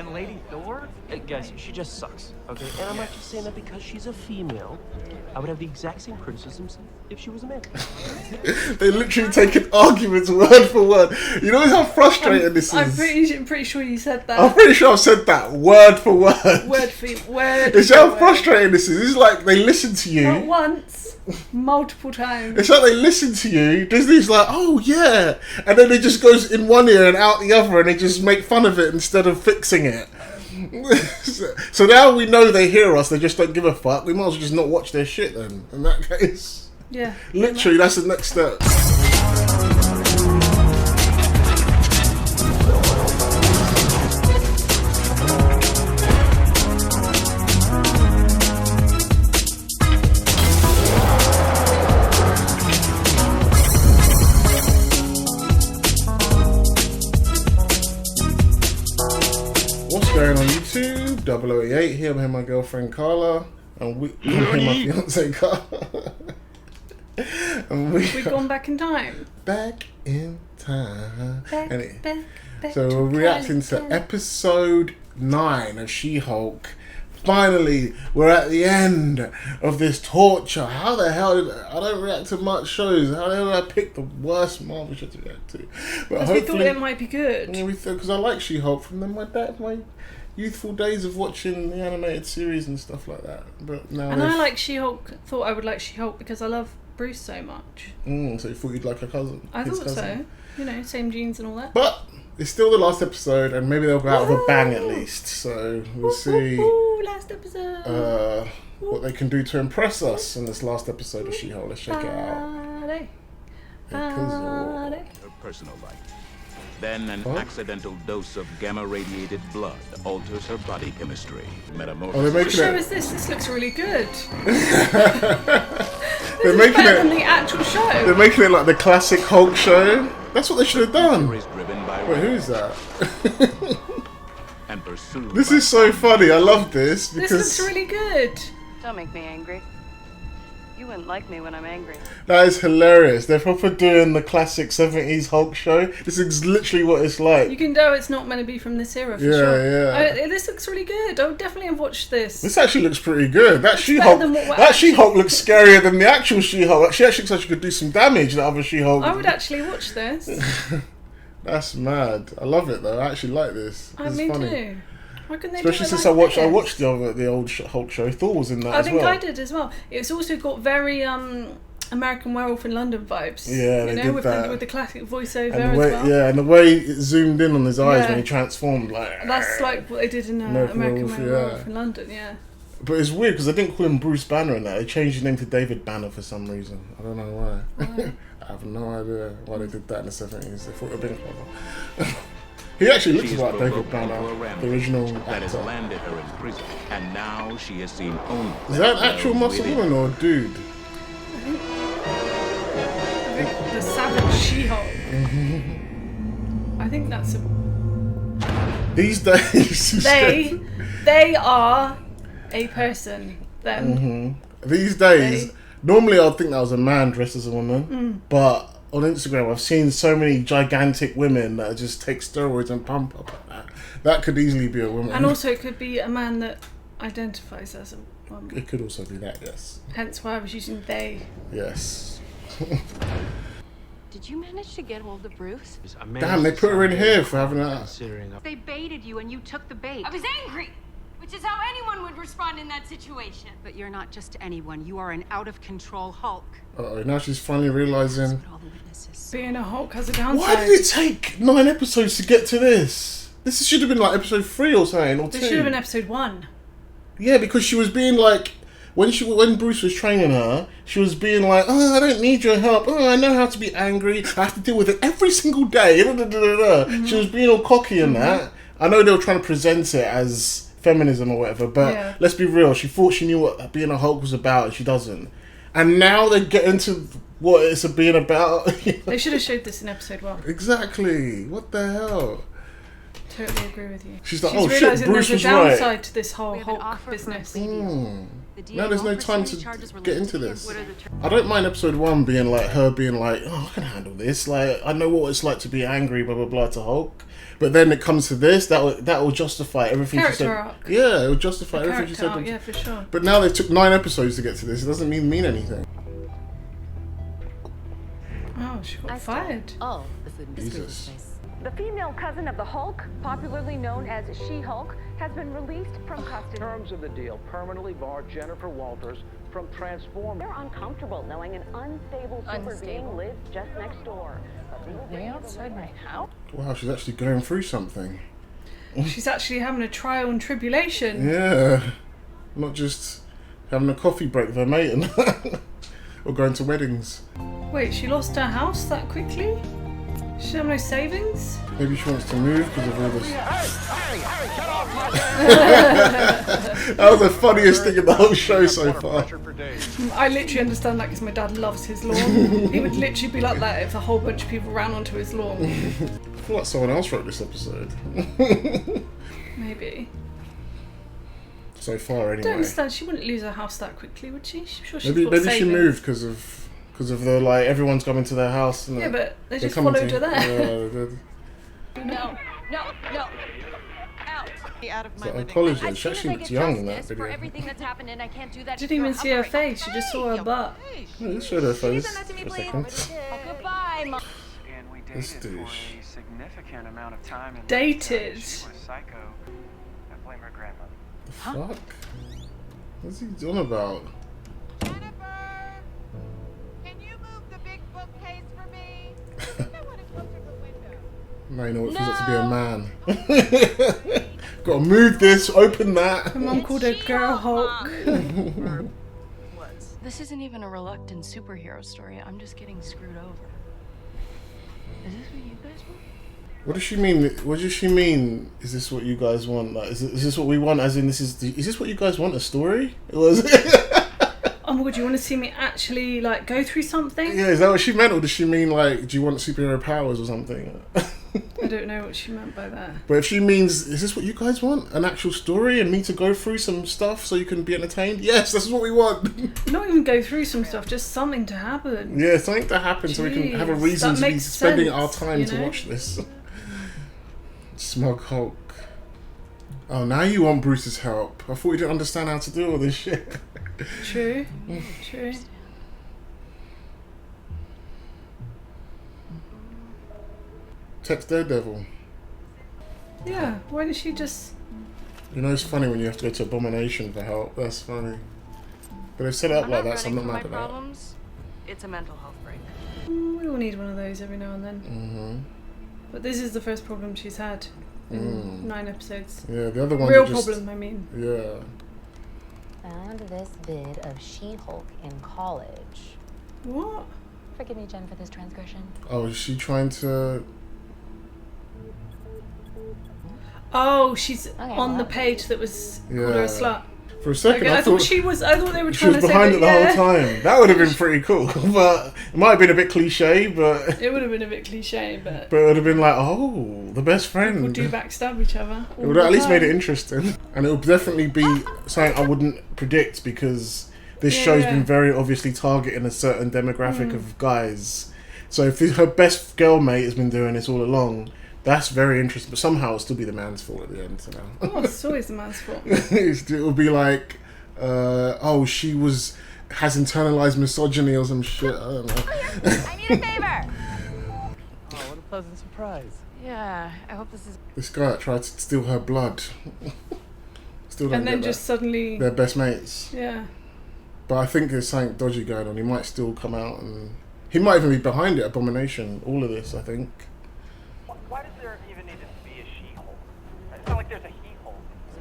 And Lady Thor? Guys, she just sucks, okay? And I'm not just saying that because she's a female. I would have the exact same criticisms if she was a man. They literally taking arguments word for word. You know how frustrating this is? I'm pretty sure you said that. I'm pretty sure I've said that word for word. Word for word. It's how frustrating this is. It's like they listen to you. Not once, multiple times. It's like they listen to you. Disney's like, oh yeah. And then it just goes in one ear and out the other and they just make fun of it instead of fixing it. So now we know they hear us, they just don't give a fuck. We might as well just not watch their shit then, in that case. Yeah. Literally, that's the next step. What's going on YouTube? 0088 here. I'm here with my girlfriend Carla. And my fiance Carla. And We've gone back in time. Back in time. Back So we're reacting to episode 9 of She-Hulk. Finally, we're at the end of this torture. How the hell I don't react to much shows. How the hell did I pick the worst Marvel show to react to? But we thought it might be good. Yeah, because I like She-Hulk from my youthful days of watching the animated series and stuff like that. But now I like She-Hulk. Thought I would like She-Hulk because I love Bruce so much. So you thought you'd like her cousin? I thought so. You know, same genes and all that. But it's still the last episode, and maybe they'll go out with a bang at least. So we'll see. Last episode. What they can do to impress us in this last episode of She-Hulk. Let's check it out. Her personal life. Then an accidental dose of gamma-radiated blood alters her body chemistry. Metamorphosis. What show is this? This looks really good. They're making better it than the actual show. They're making it like the classic Hulk show. That's what they should have done. Wait, who's that? And pursued This is so funny. I love this because this looks really good. Don't make me angry. You wouldn't like me when I'm angry. that is hilarious. They're proper doing the classic 70s Hulk show. This is literally what it's like. You can know it's not meant to be from this era for sure. Yeah. This looks really good. I would definitely have watched this. This actually looks pretty good. That She-Hulk looks scarier than the actual She-Hulk. She actually looks like she could do some damage. The other She-Hulk. I would actually watch this. That's mad. I love it though. I actually like this. This is funny. Too. Why couldn't they Especially do it since like I watched the old Hulk show. Thor was in that as well. I think I did as well. It's also got very American Werewolf in London vibes. Yeah, they did that. With the classic voiceover and the way, as well. Yeah, and the way it zoomed in on his eyes when he transformed, like that's like what they did in American Werewolf in London. Yeah. But it's weird because they didn't call him Bruce Banner in that. They changed his name to David Banner for some reason. I don't know why. I have no idea why they did that in the 70s. They thought it would have been clever. He actually looks like David Banner, the original that has actor. landed her in prison, and now she has seen only. Is that an actual muscle woman or a dude? I think the Savage She-Hulk. I think that's a. These days, they are a person. Them. These days, normally I'd think that was a man dressed as a woman, but on Instagram I've seen so many gigantic women that just take steroids and pump up like that. That could easily be a woman. And also it could be a man that identifies as a woman. It could also be that, yes. Hence why I was using they. Yes. Did you manage to get hold of Bruce? Damn, they put her in here for having that. They baited you and you took the bait. I was angry, which is how anyone would respond in that situation. But you're not just anyone. You are an out-of-control Hulk. Uh-oh, now she's finally realising. Being a Hulk has a downside. Why did it take 9 episodes to get to this? This should have been like episode 3 or something, or 2. This should have been episode 1. Yeah, because she was being like, when Bruce was training her, she was being like, oh, I don't need your help. Oh, I know how to be angry. I have to deal with it every single day. She was being all cocky in that. I know they were trying to present it as feminism or whatever, but let's be real. She thought she knew what being a Hulk was about, and she doesn't. And now they get into what it's being about. They should have showed this in episode 1. Exactly. What the hell? totally agree with you. She's like, She's oh shit, realising Bruce there's was a right. downside to this whole We have an Hulk offer for a business. plea deal. The Now there's no won't time pursue to any charges get related into to him. this. What are the I don't mind episode 1 being like her being like, oh, I can handle this. Like, I know what it's like to be angry, blah blah blah, to Hulk. But then it comes to this, that will justify everything she said. Character arc. Yeah, it will justify everything she Character said. arc, yeah, for sure. But now they took 9 episodes to get to this. It doesn't mean anything. Oh, she got fired. Oh, the food and Jesus. space. The female cousin of the Hulk, popularly known as She-Hulk, has been released from custody. Terms of the deal permanently bar Jennifer Walters from transforming. They're uncomfortable knowing an unstable super being lives just next door. They outside my house? Wow, she's actually going through something. She's actually having a trial and tribulation. Yeah. Not just having a coffee break with her mate and or going to weddings. Wait, she lost her house that quickly? She have no savings? Maybe she wants to move because of all this. That was the funniest thing in the whole show so far. I literally understand that because my dad loves his lawn. He would literally be like that if a whole bunch of people ran onto his lawn. I feel like someone else wrote this episode. Maybe. So far, I don't anyway. understand. She wouldn't lose her house that quickly, would she? I'm sure she's got Maybe she savings. moved because of the like everyone's coming to their house. And Yeah, but they they're just coming followed to- her there. Yeah, they did. No, no, no. Out. Out of Is my that her living college room. age? She actually looked young in that For video. everything that's happened, and I can't do that. Didn't even see her face. She just saw her butt. Yeah, let's show their face Send that to me, for a please. second. Goodbye, Mom. And we This dated for douche. a significant amount of time. And Dated? She was psycho. I blame her grandmother. The fuck? What's he doing about? Jennifer, can you move the big bookcase for me? I want it closer to the window. Now you know what it feels like to be a man. Gotta move this, open that. Her mum called her girl Hulk. This isn't even a reluctant superhero story. I'm just getting screwed over. Is this what you guys want? What does she mean? What does she mean? Is this what you guys want? Like, is this what we want? As in, is this what you guys want? A story? It was. Oh my god, do you want to see me actually like go through something? Yeah, is that what she meant, or does she mean like, do you want superhero powers or something? I don't know what she meant by that. But if she means, is this what you guys want? An actual story and me to go through some stuff so you can be entertained? Yes, this is what we want. Not even go through some stuff, just something to happen. Yeah, something to happen so we can have a Jeez, reason that to be makes spending sense, our time you to know? watch this. Smug Hulk. Oh, now you want Bruce's help. I thought you didn't understand how to do all this shit. True. True. Text Daredevil. Yeah, why didn't she just... You know, it's funny when you have to go to Abomination for help. That's funny. But they set it up I'm like not that, so I'm running not from mad my at that. problems. It's a mental health break. We all need one of those every now and then. Mm-hmm. But this is the first problem she's had in 9 episodes. Yeah, the other one. Real problem, I mean. Yeah. Found this bit of She-Hulk in college. What? Forgive me, Jen, for this transgression. Oh, is she trying to? Oh, she's on well, the that page that was called her a Yeah. slut. For a second, Okay, I thought she was. I thought they were she trying was to say behind that, it the yeah. whole time. That would have been pretty cool, but it might have been a bit cliche. But It would have been a bit cliche, but it would have been like, oh, the best people friend. do backstab each other. It would have at least made it interesting, and it would definitely be something I wouldn't predict because this show's been very obviously targeting a certain demographic of guys. So if her best girl mate has been doing this all along, that's very interesting. But somehow it'll still be the man's fault at the end. So now. Oh, it's always the man's fault. It'll be like, oh, she has internalized misogyny or some shit. I don't know. I need a favor. Oh, what a pleasant surprise. Yeah, I hope this is. This guy that tried to steal her blood. Still don't And then get just that. suddenly, They're best mates. yeah. But I think there's something dodgy going on. He might still come out and he might even be behind it. Abomination. All of this, I think. Why does there even need to be a She-Hulk? It's not like there's a He-Hulk.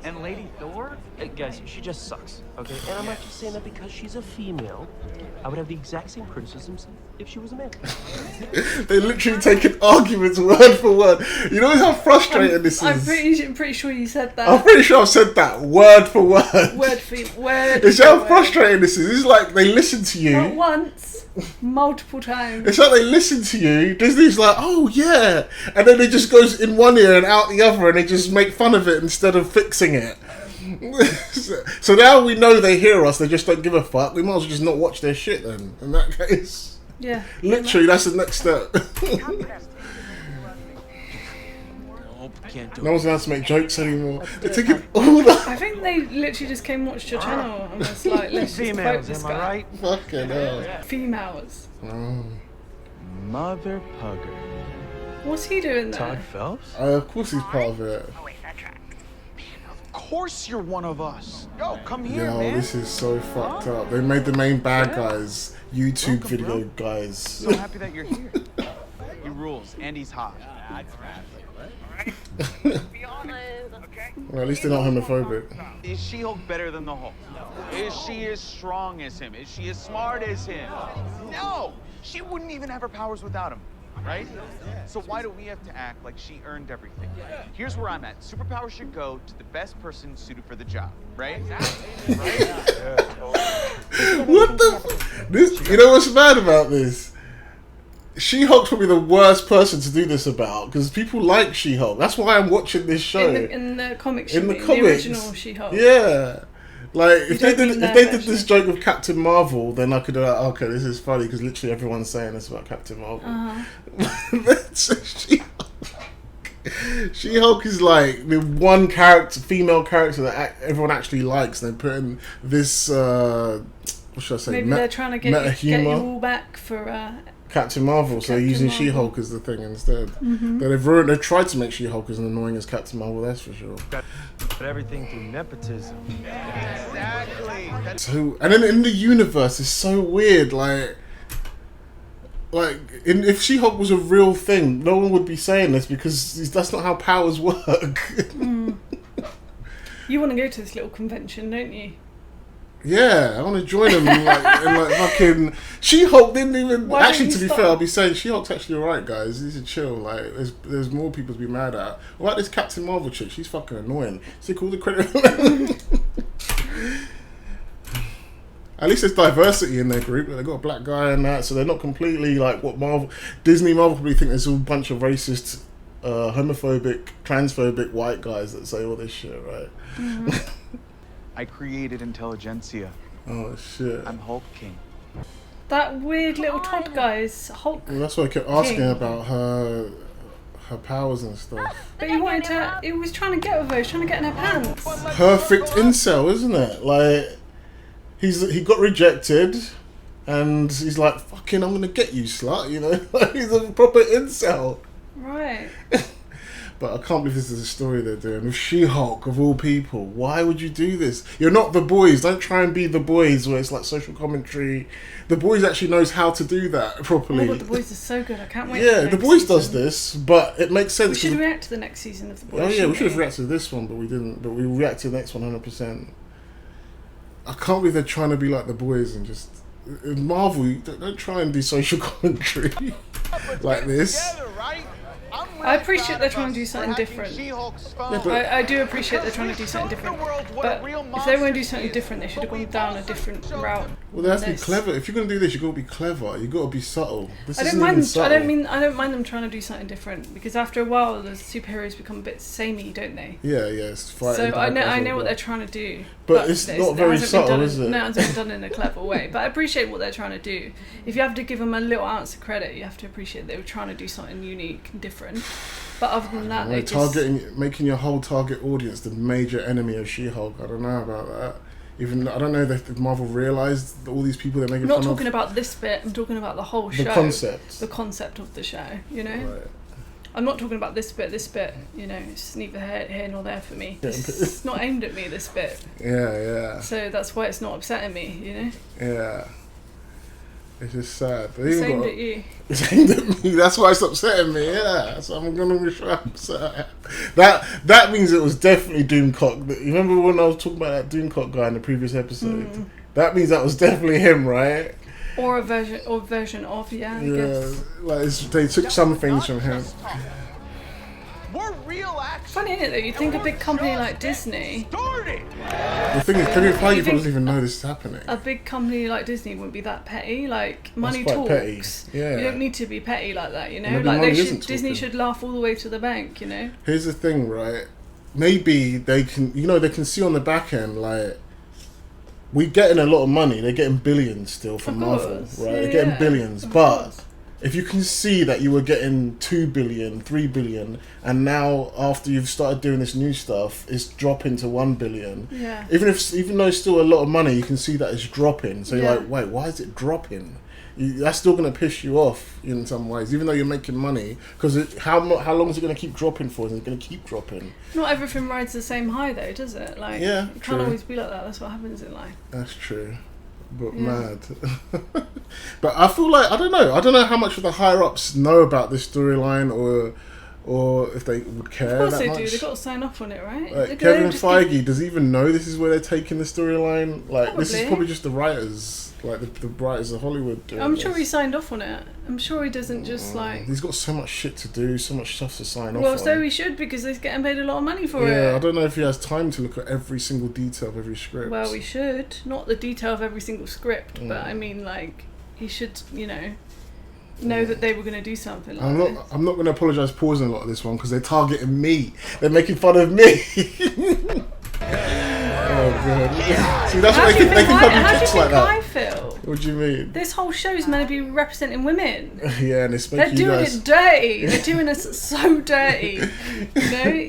And Lady Thor? Hey, guys, she just sucks, okay? And I'm not just saying that because she's a female. I would have the exact same criticisms if she was a man. They literally taking arguments word for word. You know how frustrating this is? I'm pretty sure you said that. I'm pretty sure I've said that word for word. Word for word. It's how frustrating this is. It's like they listen to you. Not once, multiple times. It's like they listen to you. Disney's like, oh yeah. And then it just goes in one ear and out the other and they just make fun of it instead of fixing it. So now we know they hear us, they just don't give a fuck. We might as well just not watch their shit then, in that case. Yeah. Literally, that's the next step. No one's allowed to make jokes anymore. They're taking all that. I think they literally just came and watched your channel and was like, let's just quote this guy. Right? Fucking hell. Females. Oh. Mother Pugger. What's he doing there? Todd Phelps? Of course he's part of it. Of course you're one of us. Yo, come here, Yo, man. this is so fucked up. They made the main bad guys YouTube video guys. So happy that you're here. He rules, and he's hot. Well, at least they're not homophobic. Is She-Hulk better than the Hulk? Is she as strong as him? Is she as smart as him? No! She wouldn't even have her powers without him, right? So why do we have to act like she earned everything? Here's where I'm at. Superpowers should go to the best person suited for the job, right? What the? This, you know what's bad about this? She-Hulk's probably the worst person to do this about because people like She-Hulk. That's why I'm watching this show. In the comics, in the the comics, original She-Hulk. Yeah, like if they don't mean did this joke with Captain Marvel, then I could be like, okay, this is funny because literally everyone's saying this about Captain Marvel. She-Hulk is like the one female character that everyone actually likes. They're putting this, what should I say? Maybe they're trying to get you all back for Captain Marvel, so they're using She-Hulk as the thing instead. They've tried to make She-Hulk as annoying as Captain Marvel, that's for sure. But everything through nepotism. Exactly. So, and then in the universe, it's so weird. If She-Hulk was a real thing, no one would be saying this because that's not how powers work. You want to go to this little convention, don't you? Yeah, I want to join them. And fucking She-Hulk didn't even. Why actually, don't to you be stop? fair, I'll be saying She-Hulk's actually alright, guys. You should chill. Like, there's more people to be mad at. What about this Captain Marvel chick? She's fucking annoying. So call the credit. At least there's diversity in their group. They've got a black guy and that, so they're not completely like what Marvel probably think there's all a bunch of racist, homophobic, transphobic white guys that say all this shit, right? I created intelligentsia. Oh shit! I'm Hulk King. That weird little Todd guy is Hulk. Well, that's why I kept asking King. about her powers and stuff. But he wanted to. He was trying to get with her. He was trying to get in her pants. Perfect incel, isn't it? Like he got rejected, and he's like, "Fucking, I'm gonna get you, slut." You know, he's a proper incel. Right. But I can't believe this is a story they're doing with She-Hulk of all people. Why would you do this? You're not The Boys. Don't try and be The Boys where it's like social commentary. The Boys actually knows how to do that properly. Oh my God, The Boys is so good. I can't wait. Yeah, for The next Boys season. does this, but it makes sense. We should react to the next season of The Boys. Oh yeah, we shouldn't should have reacted to this one, but we didn't. But we reacted to the next one 100%. I can't believe they're trying to be like The Boys and just in Marvel. Don't try and do social commentary like this. I appreciate they're trying to do something different. I do appreciate they're trying to do something different. But if they want to do something different, they should have gone down a different route. Well, they have to be clever. If you're going to do this, you've got to be clever. You've got to be subtle. This I isn't don't even mind. subtle. I don't mind them trying to do something different because after a while, the superheroes become a bit samey, don't they? Yeah, it's fighting. So I know what they're trying to do. But it's not very subtle, is it? No, it's not done in a clever way. But I appreciate what they're trying to do. If you have to give them a little ounce of credit, you have to appreciate they were trying to do something unique and different. But other than that, they making your whole target audience the major enemy of She-Hulk. I don't know about that. I don't know if Marvel realised all these people they're making fun of. I'm not talking about this bit. I'm talking about the whole show. The concept. The concept of the show. You know. Right. I'm not talking about this bit. This bit, you know, it's neither here nor there for me. It's not aimed at me. This bit. Yeah. So that's why it's not upsetting me. You know. Yeah. It's just sad. It's aimed at you. It's aimed at me. That's why it's upsetting me. Yeah, so I'm gonna be sure I'm upset. That means it was definitely Doomcock. You remember when I was talking about that Doomcock guy in the previous episode? That means that was definitely him, right? Or a version of, I guess. Like they took some things from him. We're real action. Funny, isn't it, though? You'd think a big company like Disney... The thing is, Kevin Feige doesn't even know this is happening. A big company like Disney wouldn't be that petty. Like, money quite talks. petty. Yeah. You don't need to be petty like that, you know? Maybe Like, money they isn't should, Disney talking. should laugh all the way to the bank, you know? Here's the thing, right? Maybe they can, they can see on the back end, like, we're getting a lot of money. They're getting billions still from Marvel, right? Yeah, They're getting billions. But course. if you can see that you were getting 2 billion, 3 billion, and now after you've started doing this new stuff, it's dropping to 1 billion. Yeah. Even though it's still a lot of money, you can see that it's dropping. So you're Yeah. like, wait, why is it dropping? That's still going to piss you off in some ways, even though you're making money. Because how long is it going to keep dropping for? Is it going to keep dropping? Not everything rides the same high, though, does it? Like, Yeah, it true. can't always be like that. That's what happens in life. That's true. But Yeah. mad. But I feel like, I don't know how much of the higher ups know about this storyline or if they would care. Of course that they much. do. They've got to sign off on it, right? Like They Kevin just Feige, does he even know this is where they're taking the storyline? Like this is Probably. probably just the writers, like the writers of Hollywood doing I'm this. sure he signed off on it. I'm sure he doesn't just like... He's got so much shit to do, so much stuff to sign off Well, on. so he should, because he's getting paid a lot of money for Yeah, I it. don't know if he has time to look at every single detail of every script. Well, we should. Not the detail of every single script, but I mean, like, he should, know that they were going to do something like this. I'm not going to apologise pausing a lot of this one because they're targeting me. They're making fun of me. Oh god. See, that's what they think I do tricks like that. I feel? What do you mean? This whole show's meant to be representing women. Yeah, and it's They're making you doing guys. it dirty. They're doing us so dirty.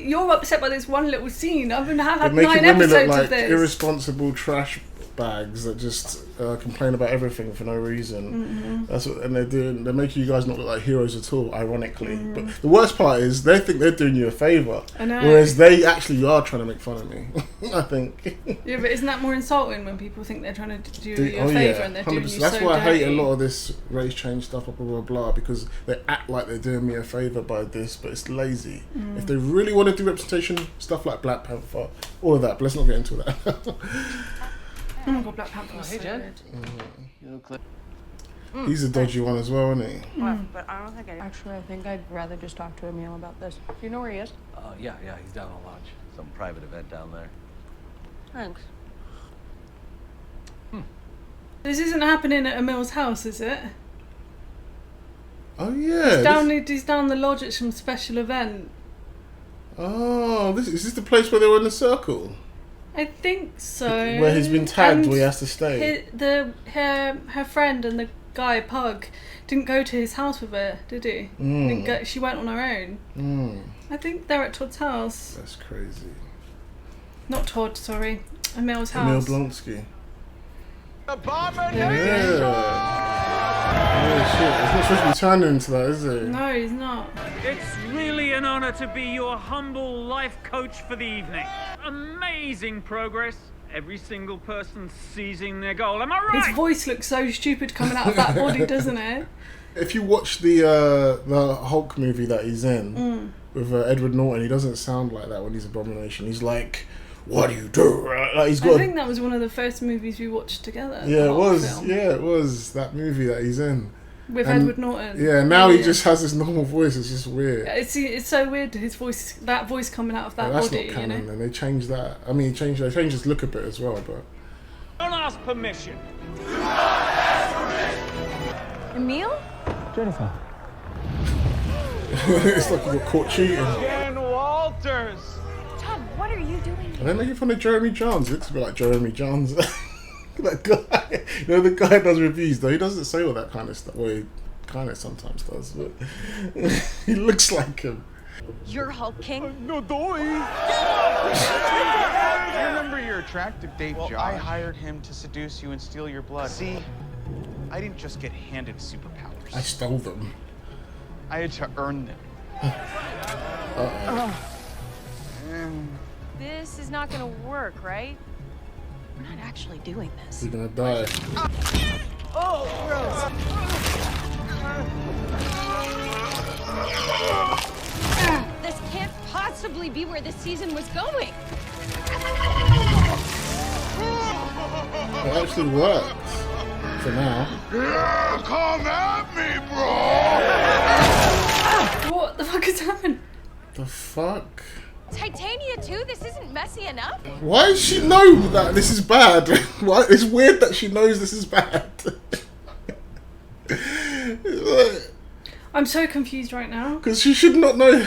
You're upset by this one little scene. I've They're had making 9 women look episodes like of this. irresponsible trash bags that just complain about everything for no reason. That's what, and they're making you guys not look like heroes at all, ironically. But the worst part is they think they're doing you a favour, I know. whereas they actually are trying to make fun of me. I think. Yeah, but isn't that more insulting when people think they're trying to do you a Oh, favour yeah, and they're doing you 100%. so That's why I hate a dirty? lot of this race change stuff, blah blah blah, because they act like they're doing me a favour by this, but it's lazy. If they really want to do representation stuff like Black Panther, all of that, but let's not get into that. Oh my god, Black Panther was Hey, so Jen. good. He's a dodgy one as well, isn't he? But I don't think Actually, I think I'd rather just talk to Emil about this. Do you know where he is? Yeah, he's down on lodge. Some private event down there. Thanks. This isn't happening at Emil's house, is it? Oh yeah. He's down the lodge at some special event. Oh, is this the place where they were in the circle? I think so. Where he's been tagged, And where he has to stay. Her friend and the guy Pug didn't go to his house with her, did he? Didn't go, she went on her own. I think they're at Todd's house. That's crazy. Not Todd, sorry. Emil's Emil house. Blonsky. Yeah, shit. It's not supposed to be turning into that, is it? No, he's not. It's really an honor to be your humble life coach for the evening. Amazing progress. Every single person seizing their goal. Am I right? His voice looks so stupid coming out of that body, doesn't it? If you watch the Hulk movie that he's in with Edward Norton, he doesn't sound like that when he's Abomination. He's like, "What do you do?" Like he's got. I think that was one of the first movies we watched together. Yeah, the it was. film. Yeah, it was that movie that he's in. With And, Edward Norton. Yeah, now he just has this normal voice. It's just weird. It's so weird. His voice, that voice coming out of that That's body. not canon, you know. and they changed that. I mean, they changed his look a bit as well, but. Don't ask permission. Emil? Jennifer. It's like he got caught cheating. Jen Walters. Tom, what are you doing? Are they making fun of Jeremy Johns? It looks a bit like Jeremy Johns. That guy, the guy does reviews though. He doesn't say all that kind of stuff. Well, he kind of sometimes does, but he looks like him. You're Hulk King? No, doy. Do you remember your attractive date, Josh? I hired him to seduce you and steal your blood. See, I didn't just get handed superpowers. I stole them. I had to earn them. This is not gonna work, right? We're not actually doing this. You're gonna die. Oh, gross. This can't possibly be where the season was going. It actually works. for now. Yeah, come at me, bro! What the fuck has happened? The fuck? Titania too? This isn't messy enough? Why does she know that this is bad? Why? It's weird that she knows this is bad. I'm so confused right now. Because she should not know.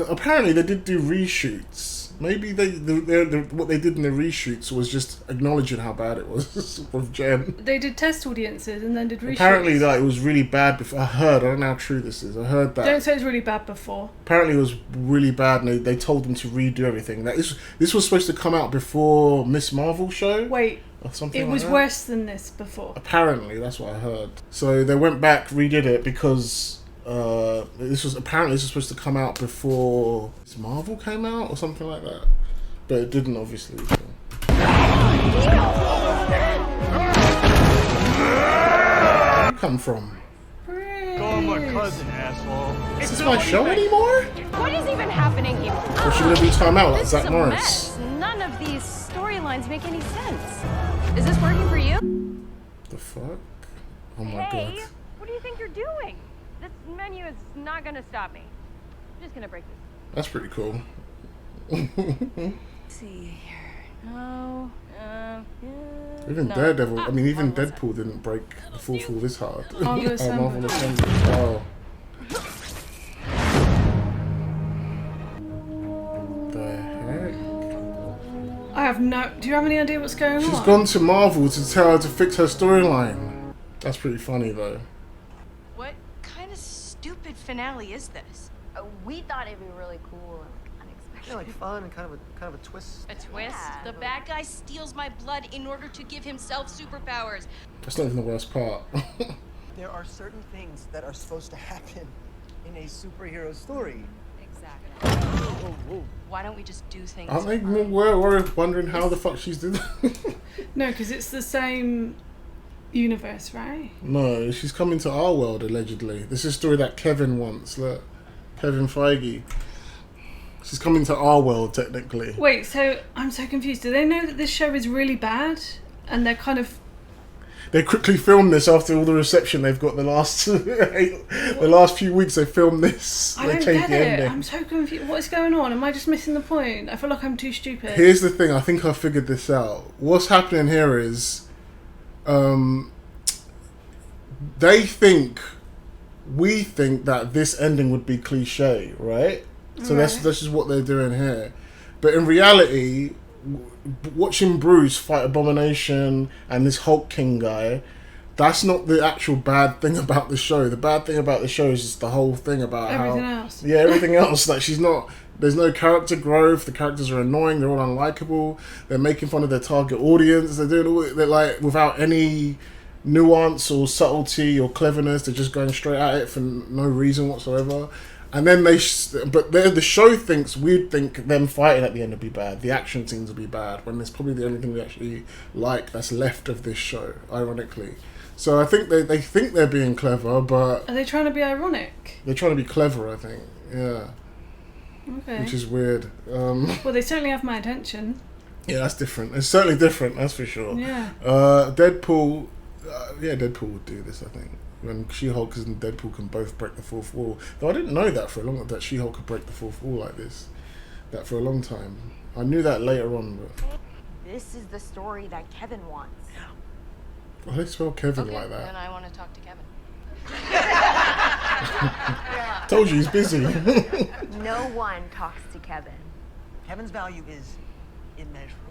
Apparently, they did do reshoots. Maybe what they did in the reshoots was just acknowledging how bad it was with Jen. They did test audiences and then did reshoots. Apparently, like, it was really bad before. I don't know how true this is. I heard that. Don't say it's really bad before. Apparently, it was really bad, and they told them to redo everything. This was supposed to come out before Miss Marvel show. Wait. Or something it was like that. worse than this before. Apparently, that's what I heard. So they went back, redid it because this was supposed to come out before Miss Marvel came out or something like that, but it didn't, obviously. So. Where you come from? Go my cousin, asshole. Is this my show anymore? What is even happening here? Or should it be time out like This Zach is a Morris? mess. None of these storylines make any sense. Is this working for you? The fuck? Oh my Hey, god. what do you think you're doing? This menu is not gonna stop me. I'm just gonna break this. That's pretty cool. Let's see here. No. Even no. Daredevil, I mean, even Marvelous. Deadpool didn't break the full this hard. Marvelous Marvel Assembly. Assembly. Oh. The heck? I have no... Do you have any idea what's going on? She's gone to Marvel to tell her to fix her storyline. That's pretty funny, though. What kind of stupid finale is this? We thought it'd be really cool and unexpected. Yeah, like fun and kind of a twist. A twist? The bad guy steals my blood in order to give himself superpowers. That's not even the worst part. There are certain things that are supposed to happen in a superhero story. Exactly. Whoa. Why don't we just do things? Aren't they more wondering how the fuck she's doing that? No, because it's the same universe, right? No, she's coming to our world, allegedly. This is a story that Kevin wants. Look. Kevin Feige. She's coming to our world, technically. Wait, so I'm so confused. Do they know that this show is really bad? And they're kind of... They quickly filmed this after all the reception they've got the last few weeks. They filmed this. I don't get it. I'm so confused. What is going on? Am I just missing the point? I feel like I'm too stupid. Here's the thing. I think I figured this out. What's happening here is, we think that this ending would be cliche, right? So that's just what they're doing here. But in reality, watching Bruce fight Abomination and this Hulk King guy, that's not the actual bad thing about the show. The bad thing about the show is just the whole thing about everything else. Yeah, everything else. Like, she's not... There's no character growth. The characters are annoying. They're all unlikable. They're making fun of their target audience. They're doing all... They're like, without any nuance or subtlety or cleverness. They're just going straight at it for no reason whatsoever. And then the show thinks we'd think them fighting at the end would be bad. The action scenes would be bad, when it's probably the only thing we actually like that's left of this show, ironically. So I think they think they're being clever, but are they trying to be ironic? They're trying to be clever, I think. Yeah. Okay. Which is weird. Well, they certainly have my attention. Yeah, that's different. It's certainly different, that's for sure. Yeah. Deadpool. Deadpool would do this, I think. When She-Hulk and Deadpool can both break the fourth wall. Though I didn't know that for a long time, that She-Hulk could break the fourth wall like this. That for a long time. I knew that later on, but... This is the story that Kevin wants. Why do they spell Kevin like that? Then I want to talk to Kevin. Told you, he's busy. No one talks to Kevin. Kevin's value is immeasurable.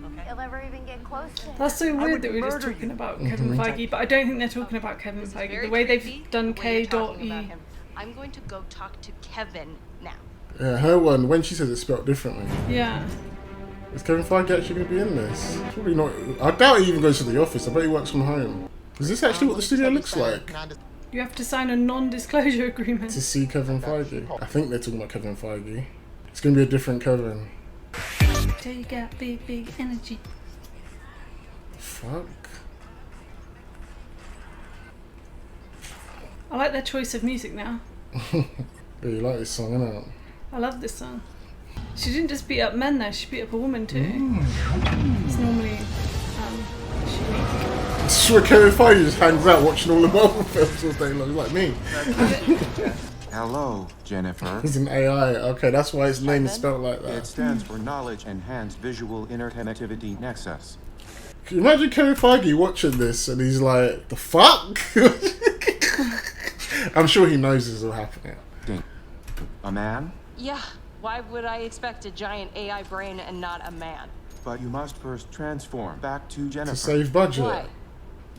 Okay? He'll never even get close to him. That's so weird that we're just talking about Kevin Feige, but I don't think they're talking about Kevin Feige. The way they've done K.E. I'm going to go talk to Kevin now. Yeah, her one, when she says it's spelled differently. Yeah. Is Kevin Feige actually going to be in this? Probably not. I doubt he even goes to the office. I bet he works from home. Is this actually what the studio looks like? You have to sign a non-disclosure agreement. To see Kevin Feige. I think they're talking about Kevin Feige. It's going to be a different Kevin. So you got big energy. Fuck. I like their choice of music now. Yeah, you like this song, innit? I love this song. She didn't just beat up men though, she beat up a woman too. It's normally she. This is where Kevin Feige just hangs out watching all the Marvel films all day long, like me. Hello, Jennifer. He's an AI. Okay, that's why his name is spelled like that. It stands for Knowledge Enhanced Visual Interconnectivity Nexus. Can you imagine Kevin Feige watching this and he's like, the fuck? I'm sure he knows this is all happening. A man? Yeah, why would I expect a giant AI brain and not a man? But you must first transform back to Jennifer. To save budget. Why?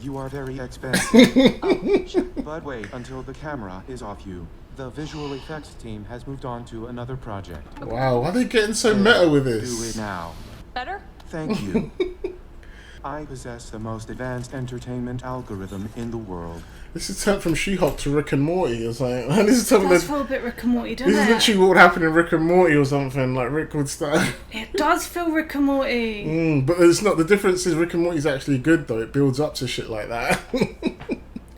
You are very expensive. But wait until the camera is off you. The visual effects team has moved on to another project. Wow, why are they getting so meta with this? Do it now. Better? Thank you. I possess the most advanced entertainment algorithm in the world. This is turned from She-Hulk to Rick and Morty. It's like, this is something It does feel a bit Rick and Morty, doesn't This is it? literally what would happen in Rick and Morty or something. Like Rick would start. It does feel Rick and Morty. But it's not. The difference is Rick and Morty's actually good though. It builds up to shit like that.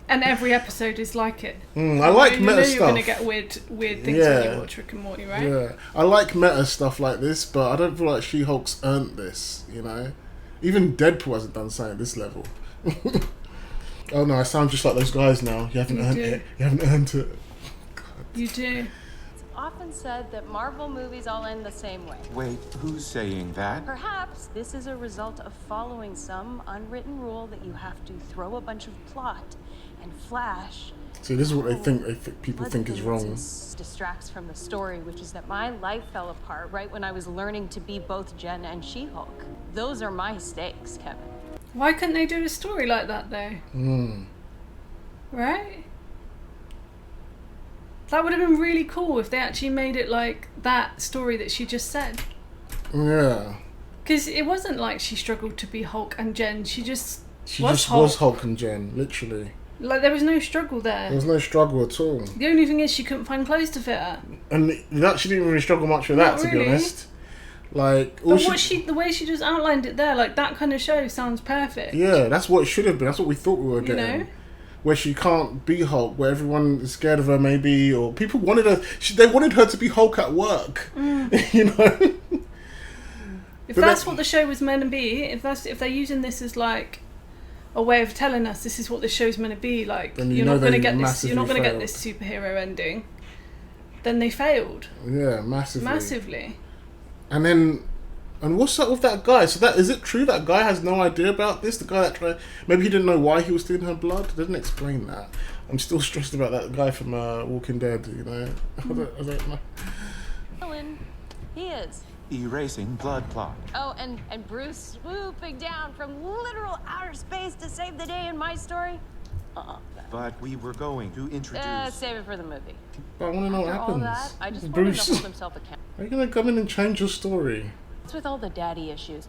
And every episode is like it. I like you meta know stuff. You're gonna get weird things when you watch Rick and Morty, right? Yeah, I like meta stuff like this, but I don't feel like She-Hulk's earned this. You know, even Deadpool hasn't done something at this level. Oh no, I sound just like those guys now. You haven't earned it. You haven't earned it. You do. It's often said that Marvel movies all end the same way. Wait, who's saying that? Perhaps this is a result of following some unwritten rule that you have to throw a bunch of plot and flash. See, this is what they think. People think is wrong. Distracts from the story, which is that my life fell apart right when I was learning to be both Jen and She-Hulk. Those are my stakes, Kevin. Why couldn't they do a story like that though? Right? That would have been really cool if they actually made it like that story that she just said. Yeah. Because it wasn't like she struggled to be Hulk and Jen. She just was Hulk and Jen, literally. Like there was no struggle there. There was no struggle at all. The only thing is she couldn't find clothes to fit her. And she didn't really struggle much with that, to be honest. Like, but the way she just outlined it there, like that kind of show sounds perfect. Yeah, that's what it should have been. That's what we thought we were getting. You know? Where she can't be Hulk, where everyone is scared of her, maybe, or people wanted her. They wanted her to be Hulk at work. You know. If that's what the show was meant to be, if they're using this as like a way of telling us this is what the show's meant to be, like you're not going to get this superhero ending, then they failed. Yeah, massively. And what's up with that guy? So is it true that guy has no idea about this? The guy that maybe he didn't know why he was stealing her blood? They didn't explain that. I'm still stressed about that guy from Walking Dead, you know. I don't know. Ellen, he is. Erasing blood clot. Oh, and Bruce swooping down from literal outer space to save the day in my story? But we were going to introduce... save it for the movie. But I want to know what happens. All that, I just want him to hold himself accountable. Are you going to come in and change your story? What's with all the daddy issues?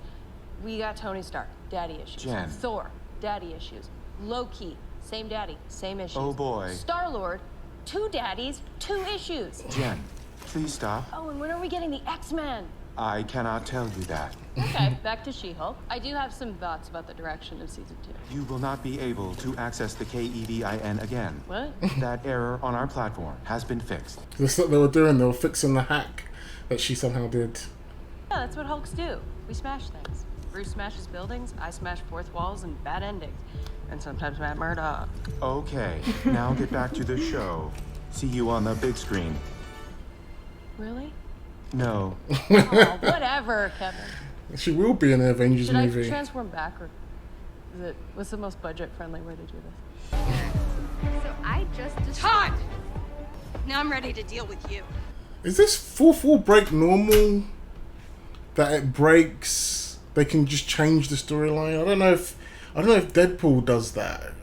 We got Tony Stark, daddy issues. Jen. Thor, daddy issues. Loki, same daddy, same issues. Oh boy. Star-Lord, 2 daddies, 2 issues. Jen, please stop. Oh, and when are we getting the X-Men? I cannot tell you that. Okay, back to She-Hulk. I do have some thoughts about the direction of season 2. You will not be able to access the KEVIN again. What? That error on our platform has been fixed. That's what they were doing. They were fixing the hack that she somehow did. Yeah, that's what Hulks do. We smash things. Bruce smashes buildings, I smash fourth walls and bad endings. And sometimes Matt Murdock. Okay, now get back to the show. See you on the big screen. Really? No. Oh, whatever, Kevin. She will be in an Avengers movie. Should I transform back, or what's the most budget-friendly way to do this? So I just Todd! Now I'm ready to deal with you. Is this 4-4 break normal? That it breaks, they can just change the storyline? I don't know if Deadpool does that.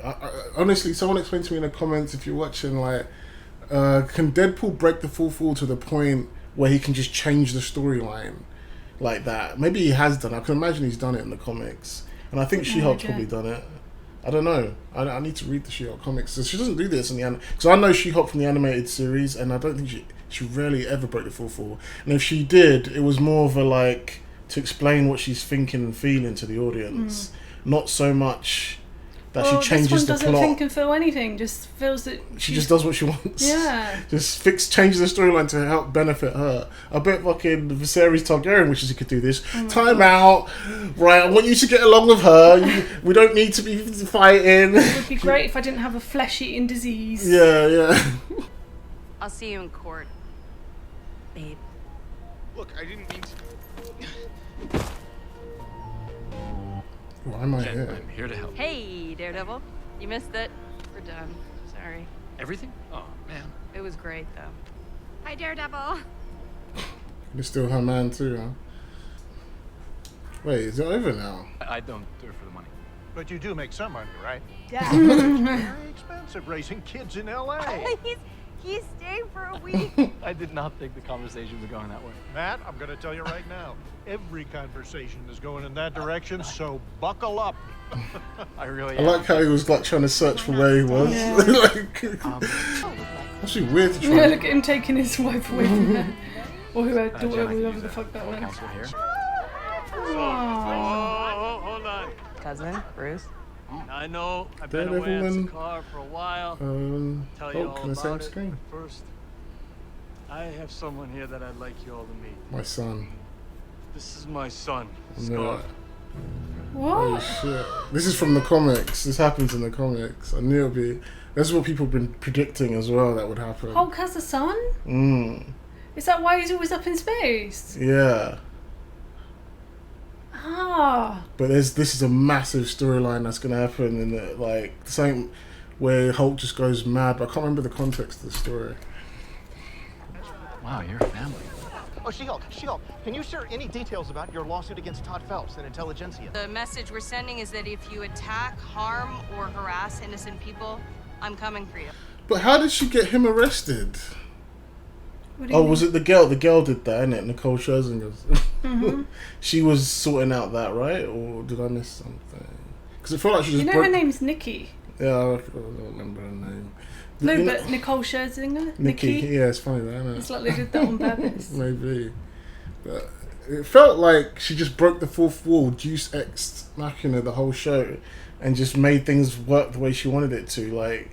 Honestly, someone explain to me in the comments if you're watching, like, can Deadpool break the 4-4 to the point where he can just change the storyline like that? Maybe he has done it. I can imagine he's done it in the comics. And I think She-Hulk's probably done it. I don't know. I need to read the She-Hulk comics. So she doesn't do this in the anime. Because I know She-Hulk from the animated series, and I don't think she rarely ever broke the 4-4. And if she did, it was more of a, like, to explain what she's thinking and feeling to the audience. Not so much that she changes this one the doesn't plot. think and feel anything. Just feels that She just does what she wants. Yeah. Just changes the storyline to help benefit her. I bet fucking Viserys Targaryen wishes he could do this. Time out. Right, I want you to get along with her. We don't need to be fighting. It would be great if I didn't have a flesh-eating disease. Yeah. I'll see you in court, babe. Look, I didn't mean to. Why am I here? I'm here to help. Hey, Daredevil. You missed it. We're done. Sorry. Everything? Oh, man. It was great, though. Hi, Daredevil. You're still her man too, huh? Wait, is it over now? I don't do it for the money. But you do make some money, right? Yeah. It's very expensive raising kids in L.A. He's staying for a week. I did not think the conversation was going that way. Matt, I'm going to tell you right now, every conversation is going in that direction, so buckle up. I really I like how he was like trying to search for where he was. Yeah. Like, actually weird to try. Yeah, look at him taking his wife away from her. Or whoever the fuck that was. Counsel here. Aww. Hold on. Cousin, Bruce. I know I've been away Daredevil in the car for a while. Tell you all on the same about it. screen. First, I have someone here that I'd like you all to meet. My son. This is my son, No. Scar. What? Oh shit. This is from the comics. This happens in the comics. I knew it'd be. That's what people have been predicting as well that would happen. Hulk has a son? Is that why he's always up in space? Yeah. Ah. But this is a massive storyline that's going to happen in the, like, the same where Hulk just goes mad, but I can't remember the context of the story. Wow, you're a family. Oh, She-Hulk, can you share any details about your lawsuit against Todd Phelps and Intelligentsia? The message we're sending is that if you attack, harm, or harass innocent people, I'm coming for you. But how did she get him arrested? What do you Oh, mean? was it the girl? The girl did that, innit? Nicole Scherzinger's. Mhm. She was sorting out that, right? Or did I miss something? Because it felt like she just You know broke... her name's Nikki. Yeah, I don't remember her name. No, You know- but Nicole Scherzinger? Nikki. Yeah, it's funny that, isn't it? It's like they did that on purpose. Maybe. But it felt like she just broke the fourth wall, Deus Ex Machina the whole show, and just made things work the way she wanted it to. Like,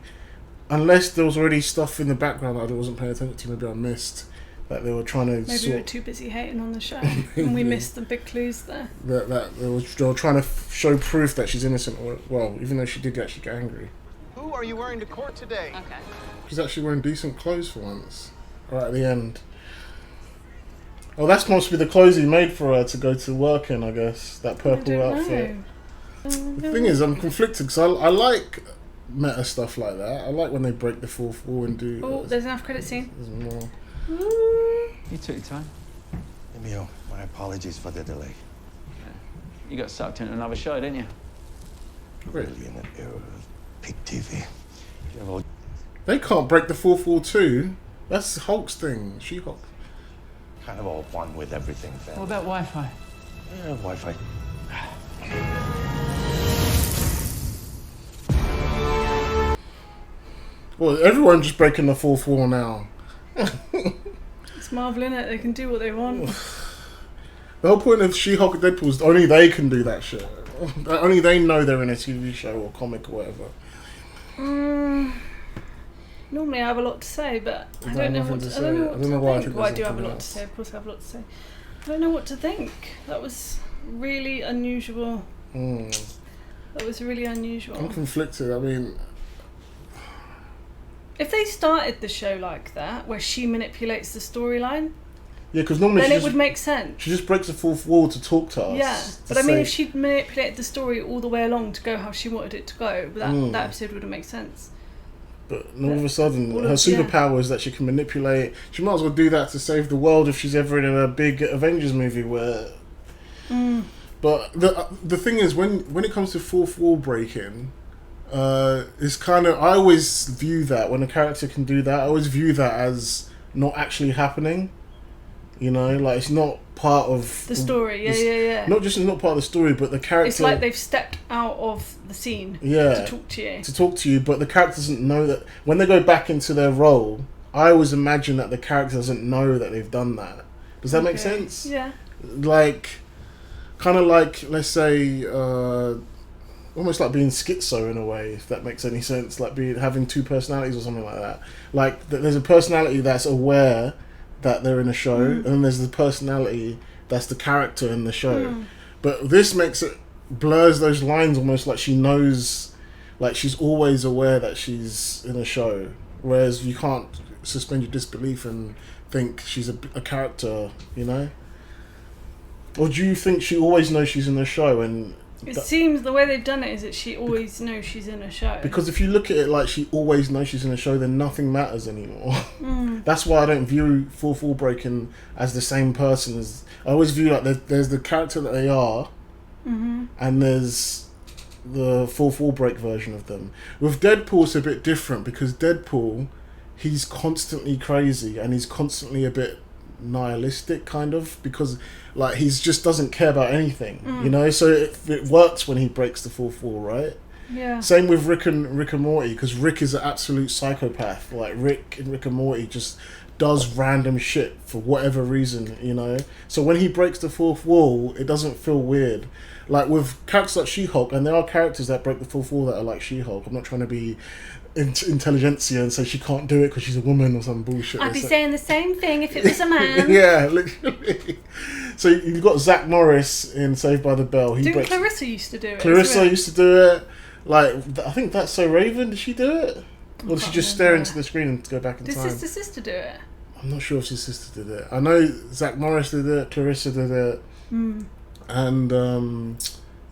unless there was already stuff in the background that I wasn't paying attention to, maybe I missed that they were trying to Maybe we were too busy hating on the show and we Maybe. missed the big clues there. that they were trying to show proof that she's innocent. Or, well, even though she did actually get angry. Who are you wearing to court today? Okay. She's actually wearing decent clothes for once. Right at the end. Oh, that's supposed to be the clothes he made for her to go to work in, I guess. That purple outfit. The thing is, I'm conflicted because I like meta stuff like that. I like when they break the fourth wall and do... Oh, there's an after credit scene. There's more. You took your time. Emil, my apologies for the delay. You got sucked into another show, didn't you? Really in an era of big TV. They can't break the fourth wall too. That's Hulk's thing. She-Hulk. Kind of all one with everything, fam. What about Wi-Fi? Yeah, Wi-Fi. Well, everyone's just breaking the fourth wall now. It's Marvel, innit? They can do what they want. The whole point of She-Hulk and Deadpool is only they can do that shit. Only they know they're in a TV show or comic or whatever. Normally I have a lot to say, but I Is don't that know what nothing to, to I don't say? know what I don't know to why I think. think Well, I there's do have a something lot else. to say. Of course I have a lot to say. I don't know what to think. That was really unusual. That was really unusual. I'm conflicted. I mean, If they started the show like that, where she manipulates the storyline, yeah, because normally then she it just, would make sense. she just breaks the fourth wall to talk to us. Yeah, to but I mean, say- if she'd manipulated the story all the way along to go how she wanted it to go, that episode would have made sense. But all of a sudden, All her of- superpower is that she can manipulate. She might as well do that to save the world if she's ever in a big Avengers movie where... But the thing is, when it comes to fourth wall breaking, it's kind of... I always view that, when a character can do that, I always view that as not actually happening. You know, like, it's not part of... The story, yeah. Not just not part of the story, but the character... It's like they've stepped out of the scene to talk to you. To talk to you, but the character doesn't know that. When they go back into their role, I always imagine that the character doesn't know that they've done that. Does that make sense? Yeah. Like, kind of like, let's say, almost like being schizo in a way, if that makes any sense. Like having two personalities or something like that. Like there's a personality that's aware that they're in a show, and then there's the personality that's the character in the show. But this makes it blurs those lines almost, like she knows, like she's always aware that she's in a show, whereas you can't suspend your disbelief and think she's a character, you know? Or do you think she always knows she's in a show? And it seems the way they've done it is that she always knows she's in a show. Because if you look at it like she always knows she's in a show, then nothing matters anymore. That's why I don't view Fourth Wall Breaking as the same person. As I always view like there's the character that they are, and there's the Fourth Wall Break version of them. With Deadpool, it's a bit different because Deadpool, he's constantly crazy and he's constantly a bit nihilistic, kind of, because like he's just doesn't care about anything, you know. So it works when he breaks the fourth wall, right? Yeah. Same with Rick and Morty, because Rick is an absolute psychopath. Like Rick and Morty just does random shit for whatever reason, you know. So when he breaks the fourth wall, it doesn't feel weird. Like with characters like She-Hulk, and there are characters that break the fourth wall that are like She-Hulk. I'm not trying to be intelligentsia and say she can't do it because she's a woman or some bullshit. I'd be saying the same thing if it was a man. Yeah, literally. So you've got Zach Morris in Saved by the Bell. Clarissa used to do it. Clarissa used to do it. Like, I think That's So Raven. Did she do it? Or did she just stare into the screen and go back in time? Did Sister do it? I'm not sure if his sister did it. I know Zach Morris did it. Clarissa did it. And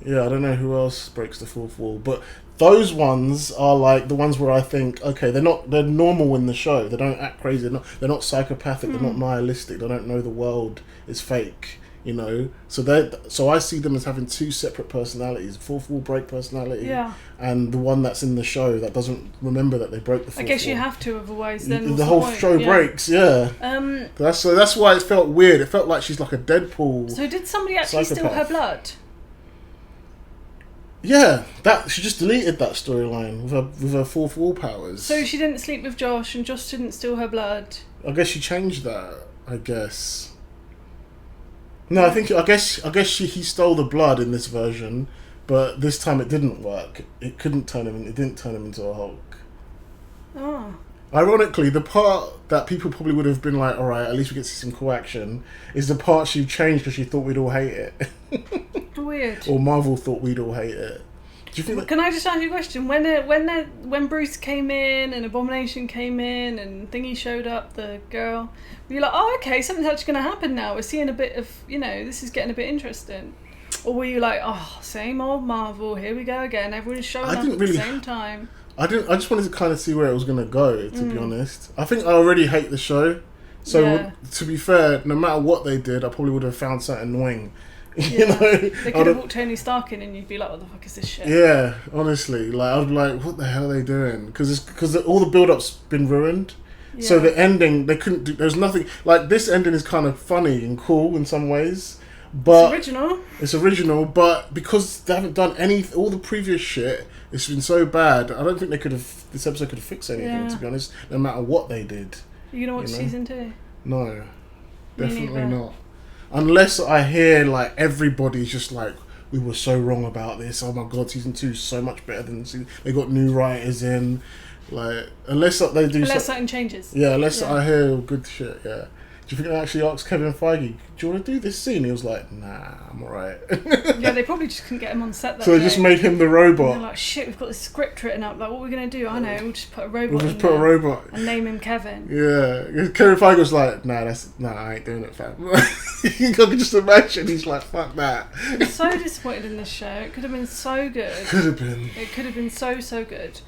yeah, I don't know who else breaks the fourth wall, but those ones are like the ones where I think, okay, they're normal in the show. They don't act crazy. They're not psychopathic. They're not nihilistic. They don't know the world is fake, you know. So I see them as having two separate personalities: fourth wall break personality, and the one that's in the show that doesn't remember that they broke the fourth wall. I guess you have to, otherwise then the whole show breaks. Yeah. That's why it felt weird. It felt like she's like a Deadpool. So did somebody actually steal her blood? Yeah, she just deleted that storyline with her fourth wall powers. So she didn't sleep with Josh, and Josh didn't steal her blood. I guess she changed that. I guess. No, I guess he stole the blood in this version, but this time it didn't work. It didn't turn him into a Hulk. Oh. Ironically, the part that people probably would have been like, all right, at least we get to see some cool action, is the part she changed because she thought we'd all hate it. Weird. Or Marvel thought we'd all hate it. Do you think Can I just ask you a question? When Bruce came in and Abomination came in and Thingy showed up, the girl, were you like, oh, okay, something's actually going to happen now. We're seeing a bit of, you know, this is getting a bit interesting. Or were you like, oh, same old Marvel, here we go again. Everyone's showing up at the same time. I just wanted to kind of see where it was going to go, to be honest. I think I already hate the show. So, to be fair, no matter what they did, I probably would have found something annoying. You know? They could have walked Tony Stark in and you'd be like, what the fuck is this shit? Yeah, honestly. Like, I'd be like, what the hell are they doing? Because all the build-up's been ruined. Yeah. So the ending, they couldn't do... There's nothing... Like, this ending is kind of funny and cool in some ways. But It's original, but because they haven't done all the previous shit, it's been so bad. I don't think this episode could have fixed anything, to be honest, no matter what they did. You gonna watch season 2? No, definitely not. Unless I hear like everybody's just like, we were so wrong about this. Oh my god, season 2 is so much better than they got new writers in. Like unless something changes. Yeah, I hear good shit. Yeah. Do you think they actually asked Kevin Feige, do you want to do this scene? He was like, nah, I'm alright. Yeah, they probably just couldn't get him on set that So they just made him the robot. They're like, shit, we've got this script written up. Like, what are we going to do? I know, we'll just put a robot and name him Kevin. Yeah. Kevin Feige was like, nah, I ain't doing it, fam. I can just imagine he's like, fuck that. I'm so disappointed in this show. It could have been so good. It could have been so good.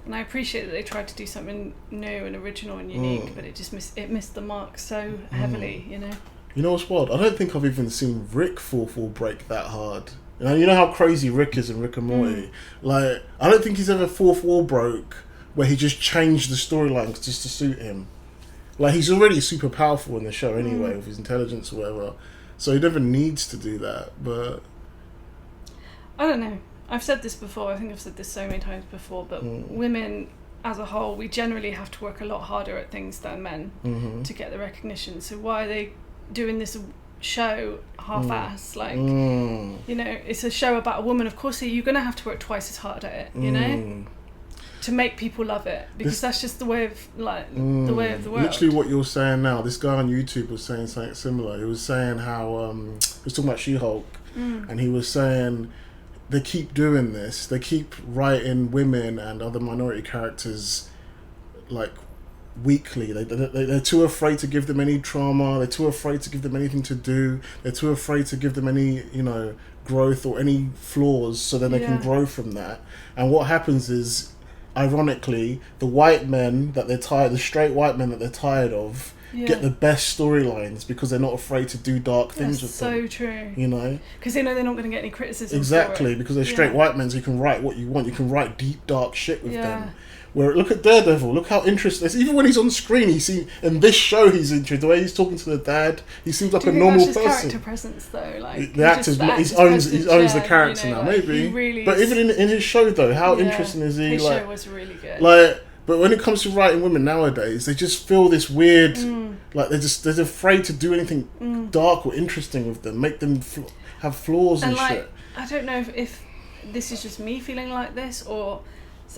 And I appreciate that they tried to do something new and original and unique, but it just missed the mark so heavily, you know? You know what's wild? I don't think I've even seen Rick fourth wall break that hard. You know how crazy Rick is in Rick and Morty? Like, I don't think he's ever fourth wall broke where he just changed the storylines just to suit him. Like, he's already super powerful in the show anyway, with his intelligence or whatever. So he never needs to do that, but... I don't know. I've said this before, I think I've said this so many times before, but women as a whole, we generally have to work a lot harder at things than men to get the recognition. So why are they doing this show half-ass. Like, you know, it's a show about a woman. Of course, you're going to have to work twice as hard at it, you know, to make people love it, because that's just the way of the way of the world. Literally, what you're saying now. This guy on YouTube was saying something similar. He was saying how he was talking about She-Hulk, and he was saying they keep doing this. They keep writing women and other minority characters like weakly. They're too afraid to give them any trauma. They're too afraid to give them anything to do. They're too afraid to give them any, you know, growth or any flaws, so then they can grow from that. And what happens is, ironically, the white men that they're tired, the straight white men that they're tired of, get the best storylines because they're not afraid to do dark things with them. So true. You know, because they know they're not going to get any criticism. Exactly, for it. because they're straight white men, so you can write what you want. You can write deep, dark shit with them. Where look at Daredevil, look how interesting. Even when he's on screen, in this show he's interesting. The way he's talking to the dad, he seems like a normal person. Character presence though, like the actor's he owns the character, you know, now, like, maybe. Really but even in his show though, how interesting is he? His like, show was really good. Like, but when it comes to writing women nowadays, they just feel this weird, like they're afraid to do anything dark or interesting with them, make them have flaws and like, shit. I don't know if this is just me feeling like this, or.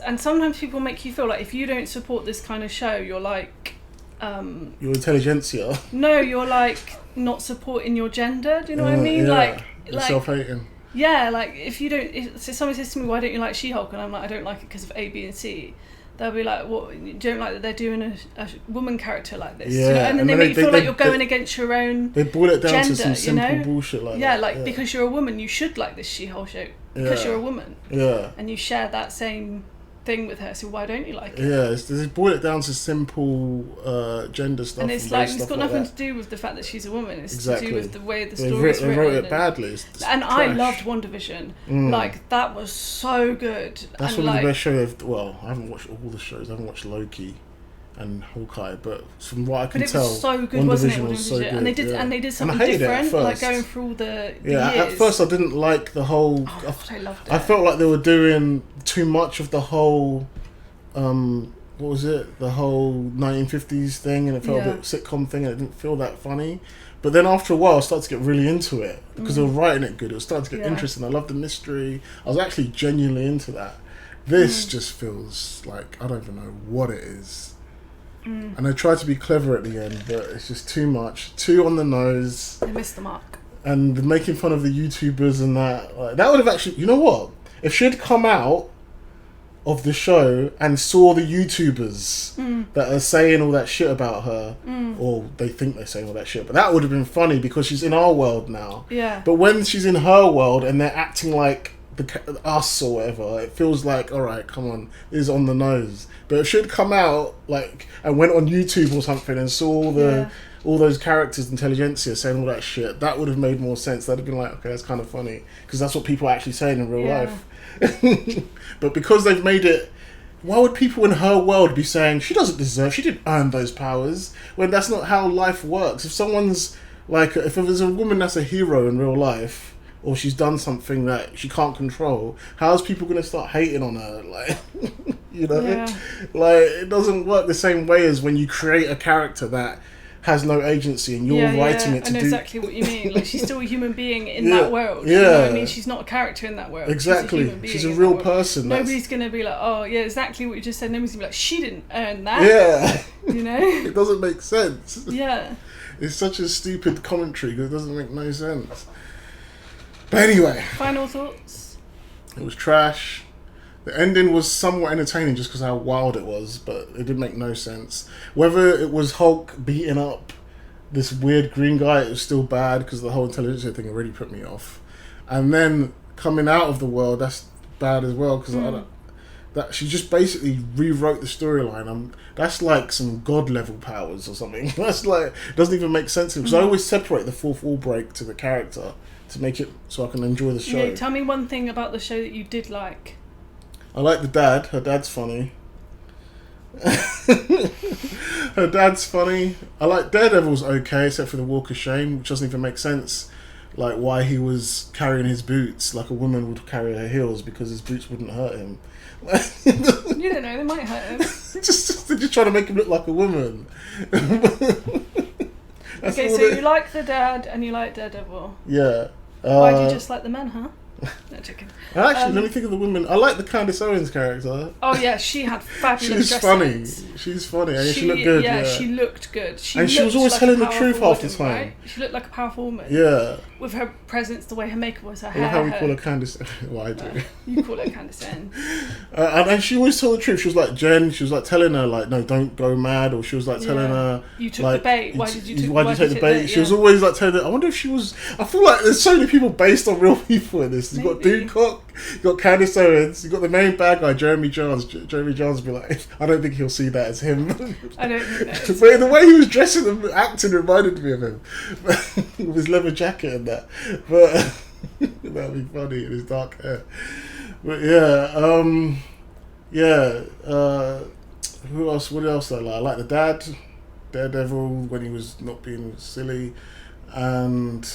And sometimes people make you feel like if you don't support this kind of show, you're like... you're intelligentsia. No, you're like not supporting your gender, do you know what I mean? Yeah. Like self-hating. Yeah, like if you don't... If someone says to me, why don't you like She-Hulk? And I'm like, I don't like it because of A, B and C. They'll be like, what, you don't like that they're doing a woman character like this? Yeah. You know? And then they make you feel like you're going against your own They boil it down gender, to some simple you know? bullshit like that. Yeah, like because you're a woman, you should like this She-Hulk show. Because you're a woman. Yeah. And you share that same... thing with her, so why don't you like it? Yeah, they boil it down to simple gender stuff, and it's like it's got nothing to do with the fact that she's a woman. It's to do with the way the story is written. They wrote it badly. And I loved WandaVision. Like that was so good. That's one of the best show. I haven't watched all the shows. I haven't watched Loki and Hawkeye, but from what I can tell, it was so good, wasn't it? Was so good. And they did something different, like going through all the years. At first I didn't like the whole. I loved it. I felt like they were doing too much of the whole. What was it? The whole 1950s thing, and it felt a bit sitcom thing, and it didn't feel that funny. But then after a while, I started to get really into it because they were writing it good. It was starting to get interesting. I loved the mystery. I was actually genuinely into that. This just feels like I don't even know what it is. And they tried to be clever at the end, but it's just too much, too on the nose. They missed the mark. And making fun of the YouTubers and that, like, that would have actually, you know what? If she had come out of the show and saw the YouTubers that are saying all that shit about her, or they think they're saying all that shit, but that would have been funny because she's in our world now. Yeah. But when she's in her world and they're acting like us or whatever, it feels like, all right, come on, this is on the nose. But if she'd come out like and went on YouTube or something and saw all those characters, intelligentsia, saying all that shit, that would have made more sense. That'd have been like, okay, that's kind of funny because that's what people are actually saying in real life. But because they've made it, why would people in her world be saying she didn't earn those powers, when that's not how life works? If someone's like, if there's a woman that's a hero in real life, or she's done something that she can't control, how's people going to start hating on her? Like, you know, like it doesn't work the same way as when you create a character that has no agency and you're writing it to do. I know exactly what you mean. Like she's still a human being in that world. Yeah. You know what I mean? She's not a character in that world. Exactly. She's a real person. Nobody's going to be like, oh yeah, exactly what you just said. Nobody's going to be like, she didn't earn that. Yeah. You know? It doesn't make sense. Yeah. It's such a stupid commentary because it doesn't make no sense. But anyway. Final thoughts? It was trash. The ending was somewhat entertaining just because how wild it was, but it did make no sense. Whether it was Hulk beating up this weird green guy, it was still bad because the whole intelligence thing already put me off. And then coming out of the world, that's bad as well because that she just basically rewrote the storyline. That's like some god level powers or something. That's like, it doesn't even make sense because I always separate the fourth wall break to the character to make it so I can enjoy the show. Yeah, tell me one thing about the show that you did like. I like the dad. Her dad's funny. Her dad's funny. I like Daredevil's okay, except for the walk of shame, which doesn't even make sense. Like why he was carrying his boots like a woman would carry her heels because his boots wouldn't hurt him. You don't know, they might hurt him. They're just trying to make him look like a woman. And Okay, so you like the dad and you like Daredevil. Yeah. Why do you just like the men, huh? No, joking. Actually, let me think of the women. I like the Candace Owens character. Oh yeah, she had fabulous. She's funny. She's funny, and she looked good. Yeah, she looked good. She was always like telling the truth half the time. Right? She looked like a powerful woman. Yeah. With her presence, the way her makeup was, her I hair. love how we call her Candace. Well, I do. You call her Candace N. And she always told the truth. She was like Jen. She was like telling her like, no, don't go mad. Or she was like telling her, you took like, the bait. Why did you take the bait? Yeah. She was always like telling her. I wonder if she was. I feel like there's so many people based on real people in this. You've got Doomcock, you've got Candace Owens, you've got the main bad guy, Jeremy Johns. Jeremy Johns will be like, I don't think he'll see that as him. I don't think that is. But the way he was dressing and acting reminded me of him. With his leather jacket and that. But that'd be funny in his dark hair. But who else? What else I like? I like the dad, Daredevil, when he was not being silly, and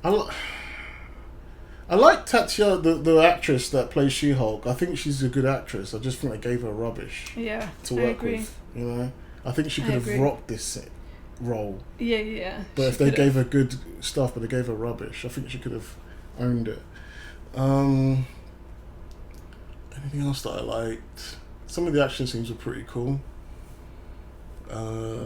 I like Tatiana, the actress that plays She-Hulk. I think she's a good actress. I just think they gave her rubbish. Yeah, to work with. You know, I think she could have rocked this role. Yeah. But if they gave her good stuff, but they gave her rubbish, I think she could have owned it. Anything else that I liked? Some of the action scenes were pretty cool. Yeah,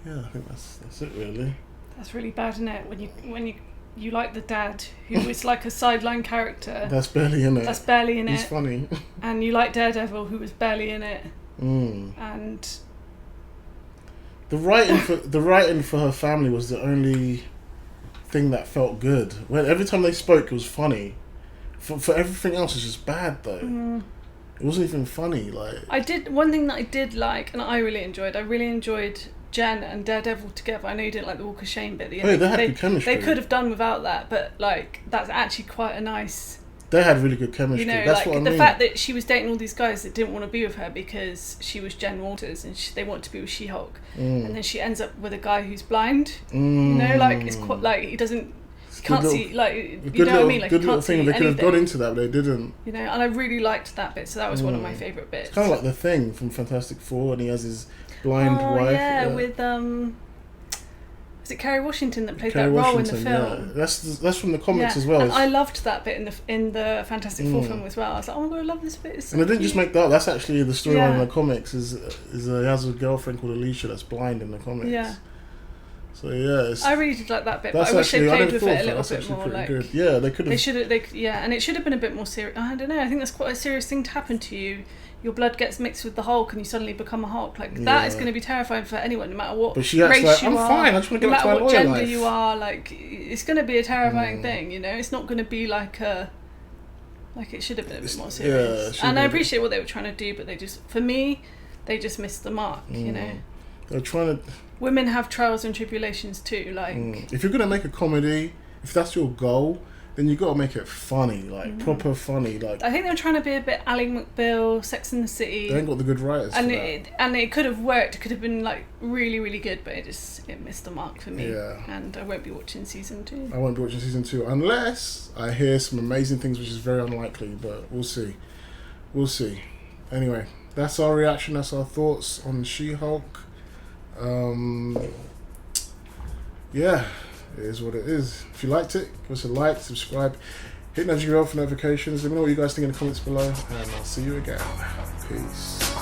I think that's it really. That's really bad, isn't it? When you like the dad, who is like a sideline character. That's barely in it. That's barely in it. He's funny. And you like Daredevil, who was barely in it. And the writing for her family was the only thing that felt good. When every time they spoke, it was funny. For everything else, it's just bad though. It wasn't even funny. Like one thing that I did like, and I really enjoyed Jen and Daredevil together. I know you didn't like the Walk of Shame bit. They had good chemistry. They could have done without that, but like that's actually quite a nice. They had really good chemistry. You know, that's like what I mean. The fact that she was dating all these guys that didn't want to be with her because she was Jen Walters and they want to be with She-Hulk, and then she ends up with a guy who's blind. You know, like it's quite like he doesn't. Can't see, like, you know what I mean? Like, good little can't thing. see They could have anything. gone into that, but they didn't. You know, and I really liked that bit. So that was one of my favourite bits. It's kind of like the Thing from Fantastic Four, and he has his blind wife. Yeah, with was it Kerry Washington that played that role in the film? Yeah. That's from the comics as well. And I loved that bit in the Fantastic Four film as well. I was like, oh my god, I love this bit. It's so and they didn't just make that up. That's actually the storyline in the comics. He has a girlfriend called Alicia that's blind in the comics. Yeah. So yeah, I really did like that bit, but I wish they played with it a little bit more. Like, good. Yeah, they could have. They should have. And it should have been a bit more serious. I don't know. I think that's quite a serious thing to happen to you. Your blood gets mixed with the Hulk, and you suddenly become a Hulk. Like that is going to be terrifying for anyone, no matter what but she acts race like, you I'm are, fine. I just want to no get back to matter my what lawyer gender life. you are. Like it's going to be a terrifying thing. You know, it's not going to be like a. Like it should have been a bit more serious. And I appreciate what they were trying to do, but they just, for me, they just missed the mark. You know. They're trying to. Women have trials and tribulations too. Like if you're gonna make a comedy, if that's your goal, then you got to make it funny, like proper funny. Like I think they were trying to be a bit Ally McBeal, Sex and the City. They ain't got the good writers. And for it could have worked. It could have been like really, really good, but it missed the mark for me. Yeah. And I won't be watching season 2. I won't be watching season 2 unless I hear some amazing things, which is very unlikely. But we'll see. We'll see. Anyway, that's our reaction. That's our thoughts on She-Hulk. Yeah, it is what it is. If you liked it, give us a like, subscribe, hit the bell for notifications. Let me know what you guys think in the comments below, and I'll see you again. Peace.